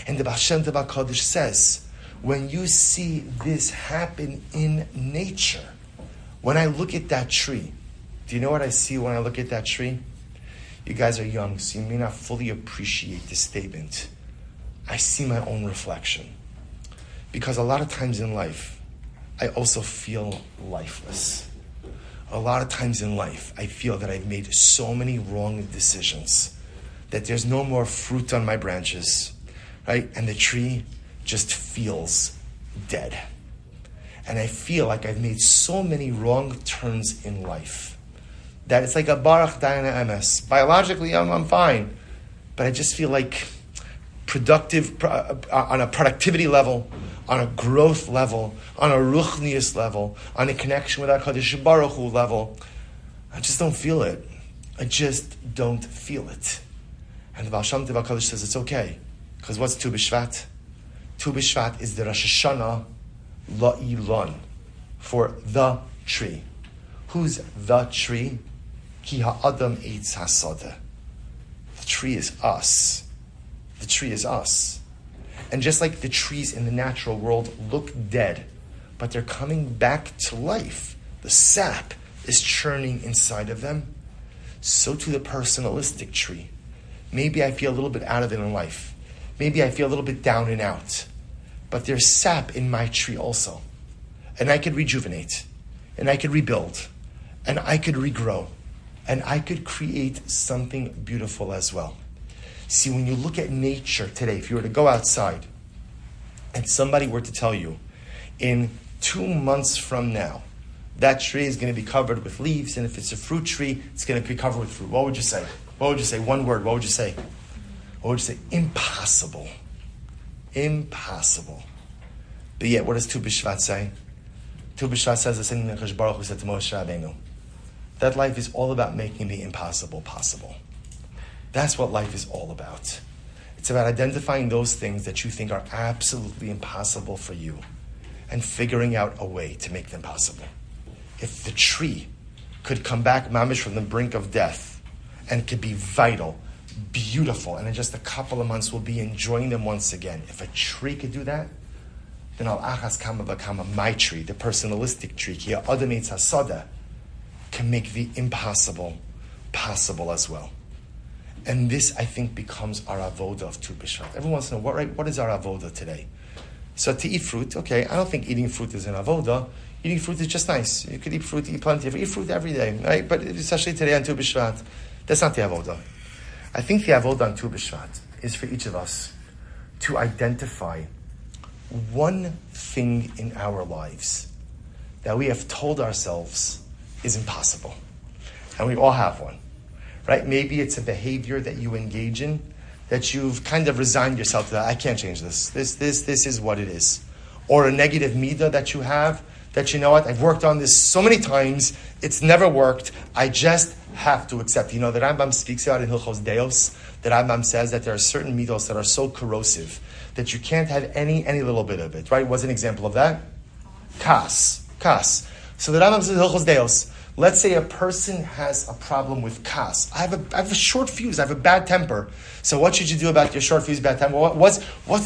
And the Baal Shem Tov HaKadosh says, when you see this happen in nature, when I look at that tree, do you know what I see when I look at that tree? You guys are young, so you may not fully appreciate this statement. I see my own reflection. Because a lot of times in life, I also feel lifeless. A lot of times in life, I feel that I've made so many wrong decisions that there's no more fruit on my branches, right? And the tree just feels dead. And I feel like I've made so many wrong turns in life that it's like a Baruch Daina MS. Biologically, I'm fine. But I just feel like on a productivity level, on a growth level, on a ruchnius level, on a connection with HaKadosh Baruch Hu level, I just don't feel it. I just don't feel it. And the Baal Shem Tov HaKadosh says it's okay. Because what's Tu B'Shvat? Tu B'Shvat is the Rosh Hashanah La'ilon, for the tree. Who's the tree? Ki ha'adam eitz hasadeh. The tree is us. The tree is us. And just like the trees in the natural world look dead, but they're coming back to life. The sap is churning inside of them, so to the personalistic tree. Maybe I feel a little bit out of it in life. Maybe I feel a little bit down and out. But there's sap in my tree also. And I could rejuvenate. And I could rebuild. And I could regrow. And I could create something beautiful as well. See, when you look at nature today, if you were to go outside and somebody were to tell you, in 2 months from now, that tree is going to be covered with leaves, and if it's a fruit tree, it's going to be covered with fruit. What would you say? What would you say? One word. What would you say? What would you say? Impossible. Impossible. But yet, what does Tu B'Shvat say? Tu B'Shvat says the same thing that Baruch Hu said to Moshe Rabbeinu. That life is all about making the impossible possible. That's what life is all about. It's about identifying those things that you think are absolutely impossible for you and figuring out a way to make them possible. If the tree could come back, mamish, from the brink of death and could be vital, beautiful, and in just a couple of months we'll be enjoying them once again. If a tree could do that, then al achas kama v'kama, my tree, the personalistic tree, ki ha'adam eitz hasada, can make the impossible possible as well. And this, I think, becomes our avoda of Tu B'Shvat. Everyone wants to know, what is our avoda today? So to eat fruit, okay, I don't think eating fruit is an avoda. Eating fruit is just nice. You could eat fruit, eat plenty of, eat fruit every day, right? But especially today on Tu B'Shvat, that's not the avoda. I think the avoda on Tu B'Shvat is for each of us to identify one thing in our lives that we have told ourselves is impossible. And we all have one, right? Maybe it's a behavior that you engage in that you've kind of resigned yourself to. That I can't change this. This is what it is. Or a negative midah that you have that, you know what, I've worked on this so many times, it's never worked, I just have to accept. You know, the Rambam speaks about in Hilchos Deos, the Rambam says that there are certain midos that are so corrosive that you can't have any little bit of it, right? What's an example of that? Kas. So the Rambam says in Hilchos Deos, let's say a person has a problem with kas. I have a short fuse. I have a bad temper. So what should you do about your short fuse, bad temper? What's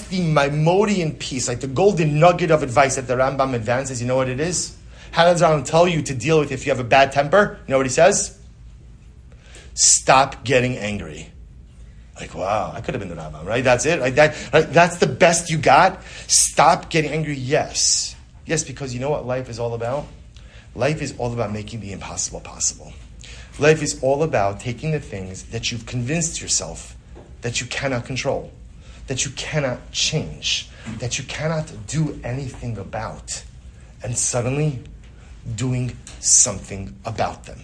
the Maimonian piece, like the golden nugget of advice that the Rambam advances? You know what it is? How does Rambam tell you to deal with if you have a bad temper? You know what he says? Stop getting angry. Like, wow, I could have been the Rambam, right? That's it. Right? That's the best you got. Stop getting angry. Yes, because you know what life is all about? Life is all about making the impossible possible. Life is all about taking the things that you've convinced yourself that you cannot control, that you cannot change, that you cannot do anything about, and suddenly doing something about them.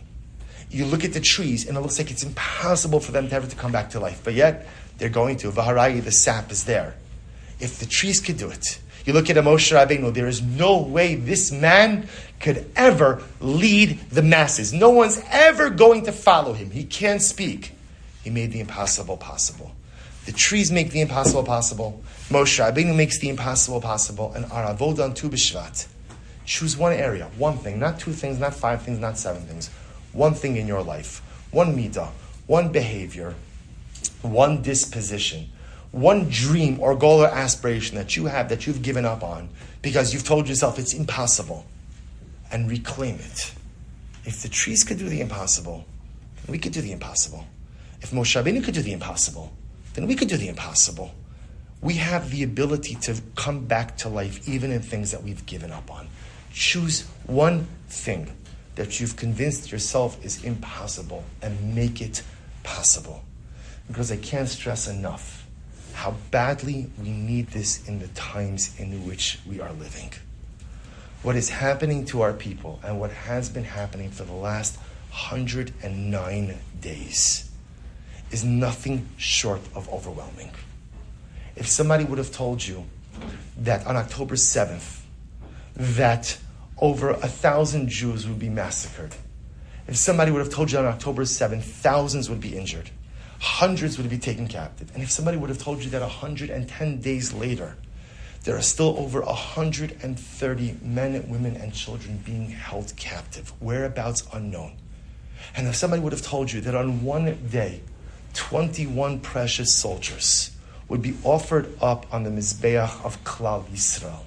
You look at the trees and it looks like it's impossible for them to ever to come back to life, but yet they're going to. Vaharayi, the sap is there. If the trees could do it, you look at Moshe Rabbeinu, there is no way this man could ever lead the masses. No one's ever going to follow him. He can't speak. He made the impossible possible. The trees make the impossible possible. Moshe Rabbeinu makes the impossible possible. And our avodah on Tu B'Shvat. Choose one area, one thing, not 2 things, not 5 things, not 7 things. One thing in your life, one midah, one behavior, one disposition, one dream or goal or aspiration that you have that you've given up on because you've told yourself it's impossible, and reclaim it. If the trees could do the impossible, then we could do the impossible. If Moshe Rabbeinu could do the impossible, then we could do the impossible. We have the ability to come back to life even in things that we've given up on. Choose one thing that you've convinced yourself is impossible and make it possible. Because I can't stress enough how badly we need this in the times in which we are living. What is happening to our people and what has been happening for the last 109 days is nothing short of overwhelming. If somebody would have told you that on October 7th, that over 1,000 Jews would be massacred, if somebody would have told you on October 7th, thousands would be injured, hundreds would be taken captive, and if somebody would have told you that 110 days later, there are still over 130 men, women, and children being held captive, whereabouts unknown. And if somebody would have told you that on one day, 21 precious soldiers would be offered up on the Mizbeach of Klal Yisrael,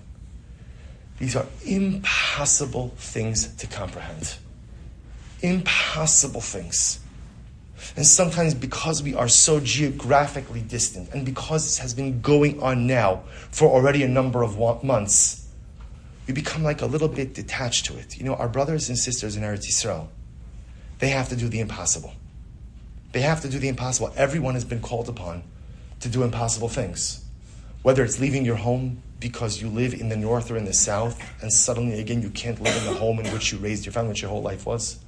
these are impossible things to comprehend. Impossible things. And sometimes because we are so geographically distant, and because this has been going on now for already a number of months, we become like a little bit detached to it. Our brothers and sisters in Eretz Yisrael, they have to do the impossible. They have to do the impossible. Everyone has been called upon to do impossible things. Whether it's leaving your home because you live in the north or in the south, and suddenly again you can't live in the home in which you raised your family, which your whole life was.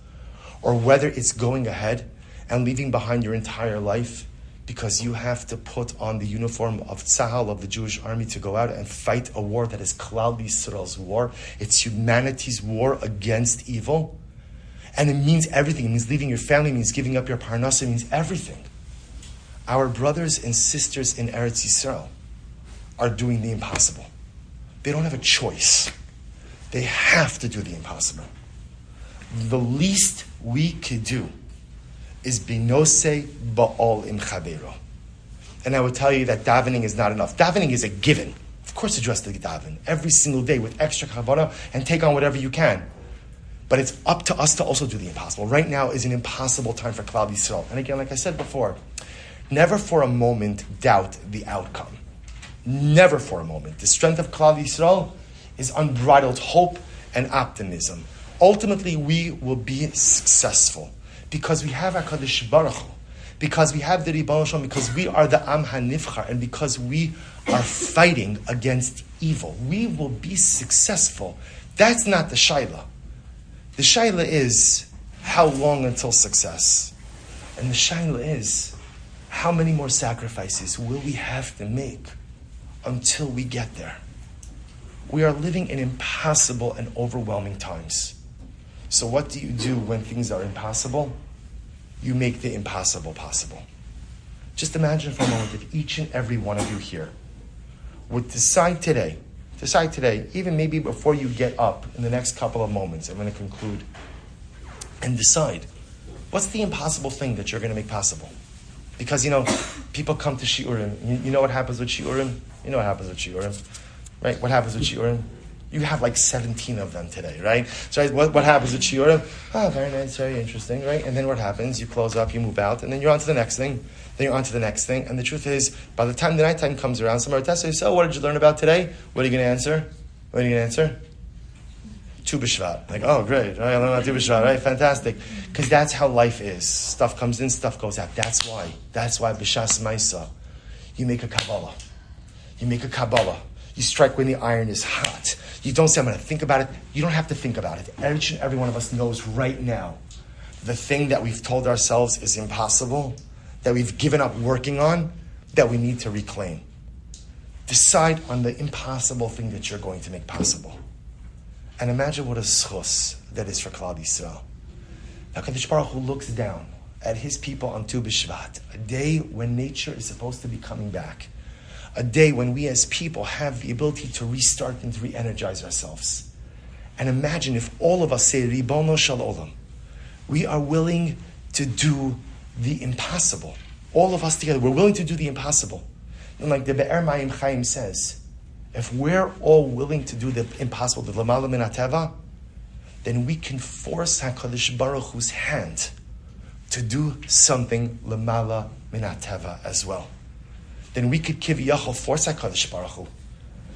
Or whether it's going ahead and leaving behind your entire life because you have to put on the uniform of Tzahal, of the Jewish army, to go out and fight a war that is Klal Yisrael's war. It's humanity's war against evil. And it means everything. It means leaving your family, it means giving up your parnasa, it means everything. Our brothers and sisters in Eretz Yisrael are doing the impossible. They don't have a choice. They have to do the impossible. The least we could do is binose ba'ol im chavero. And I would tell you that davening is not enough. Davening is a given. Of course you dress to daven every single day with extra kavanah and take on whatever you can. But it's up to us to also do the impossible. Right now is an impossible time for Klal Yisrael. And again, like I said before, never for a moment doubt the outcome. Never for a moment. The strength of Klal Yisrael is unbridled hope and optimism. Ultimately, we will be successful because we have HaKadosh Baruch Hu, because we have the Ribbon Shalom, because we are the Am HaNivchar, and because we are fighting against evil. We will be successful. That's not the Shaila. The Shaila is how long until success? And the Shaila is how many more sacrifices will we have to make until we get there? We are living in impossible and overwhelming times. So what do you do when things are impossible? You make the impossible possible. Just imagine for a moment if each and every one of you here would decide today, even maybe before you get up in the next couple of moments, I'm going to conclude, and decide, what's the impossible thing that you're going to make possible? Because, people come to Shiurim. You know what happens with Shiurim? You know what happens with Shiurim, right? What happens with Shiurim? You have like 17 of them today, right? So what happens with Shiurim? Oh, very nice, very interesting, right? And then what happens? You close up, you move out, and then you're on to the next thing. Then you're on to the next thing. And the truth is, by the time the nighttime comes around, somebody will test you, so what did you learn about today? What are you going to answer? What are you going to answer? Tu B'Shvat. Like, oh, great, right? I learned about Tu B'Shvat, right? Fantastic. Because that's how life is. Stuff comes in, stuff goes out. That's why B'Shas Maisa, you make a Kabbalah. You strike when the iron is hot. You don't say, I'm going to think about it. You don't have to think about it. Each and every one of us knows right now the thing that we've told ourselves is impossible, that we've given up working on, that we need to reclaim. Decide on the impossible thing that you're going to make possible. And imagine what a schus that is for Klal Yisrael. Now, HaKadosh Baruch Hu looks down at his people on Tu B'Shvat, a day when nature is supposed to be coming back. A day when we as people have the ability to restart and to re-energize ourselves. And imagine if all of us say, Ribono Shel Olam, we are willing to do the impossible. All of us together, we're willing to do the impossible. And like the Be'er Mayim Chaim says, if we're all willing to do the impossible, the Lamala Min HaTeva, then we can force HaKadosh Baruch Hu's hand to do something Lamala Min HaTeva as well. Then we could kiviyachol force HaKadosh Baruch Hu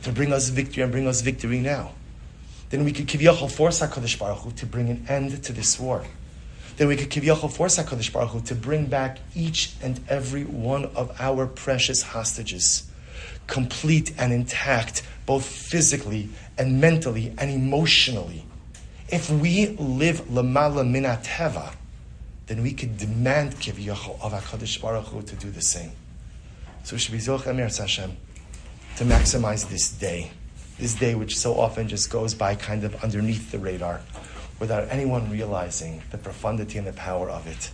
to bring us victory and bring us victory now. Then we could kiviyachol force HaKadosh Baruch Hu to bring an end to this war. Then we could kiviyachol force HaKadosh Baruch Hu to bring back each and every one of our precious hostages, complete and intact, both physically and mentally and emotionally. If we live lamala min hateva, then we could demand kiviyachol of HaKadosh Baruch Hu to do the same. So we should be Zocheh Mir Hashem to maximize this day which so often just goes by kind of underneath the radar without anyone realizing the profundity and the power of it.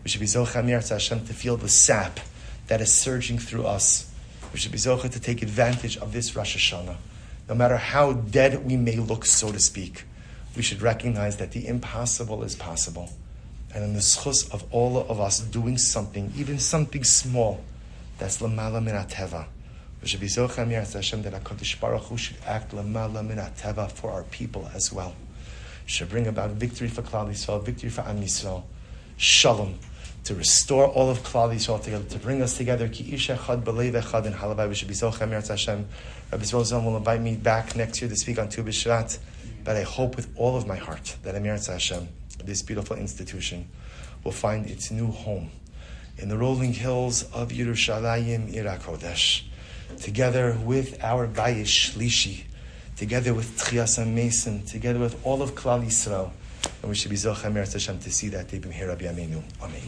We should be Zocheh Mir Hashem to feel the sap that is surging through us. We should be Zocheh to take advantage of this Rosh Hashanah. No matter how dead we may look, so to speak, we should recognize that the impossible is possible. And in the schus of all of us doing something, even something small, that's Lamala Min HaTeva. We should be Zocheh Mir Hashem that HaKadosh Baruch Hu should act Lamala Min HaTeva for our people as well. should bring about victory for Klal Yisrael, victory for Am Yisrael, Shalom, to restore all of Klal Yisrael together, to bring us together. Ki ish echad b'leiv echad, and halavai we should be zochem Eretz Hashem. Rabbi Yisrael will invite me back next year to speak on Tu B'Shvat, but I hope with all of my heart that Eretz Hashem, this beautiful institution, will find its new home in the rolling hills of Yerushalayim, Ir HaKodesh, together with our Bayish Shlishi, together with Tchias HaMesim, together with all of Klal Yisrael, and we should be Zochem Eretz Hashem to see that day b'mihira b'yameinu. Amen.